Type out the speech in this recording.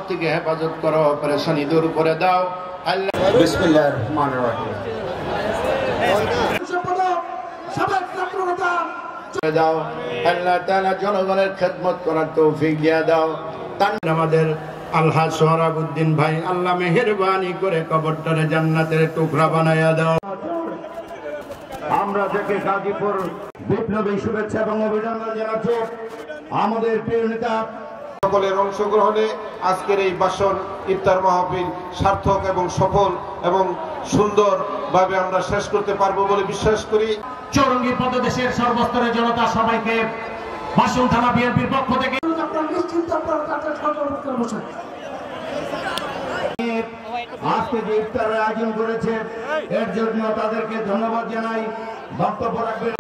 সব থেকে হেফাজত করো, পেরেশানি দূর করে দাও আল্লাহ। বিসমিল্লাহির রহমানির রহিম। দাও আল্লাহ তাআলা, জনগণের খেদমত করার তৌফিক দিয়ে দাও। আমাদের আলহাজ সোহরাবউদ্দিন ভাই, আল্লাহ মেহেরবানি করে কবরটারে জান্নাতের টুকরা বানায়া দাও। আমরা থেকে গাজীপুর বিপ্লবী শুভেচ্ছা এবং অভিনন্দন জানাচ্ছি আমাদের প্রিয় নেতা সকলের অংশগ্রহণে আজকের এই বাসর ইফতার মাহফিল সার্থক এবং সফল এবং সুন্দরভাবে আমরা শেষ করতে পারবো বলে বিশ্বাস করি। চৌরঙ্গী প্রদেশের সর্বস্তরের জনতা সবাইকে বাসন থানা বিএনপির পক্ষ থেকে আজকে যে ইফতারের আয়োজন করেছে এর জন্য তাদেরকে ধন্যবাদ জানাই। বক্তব্য রাখবেন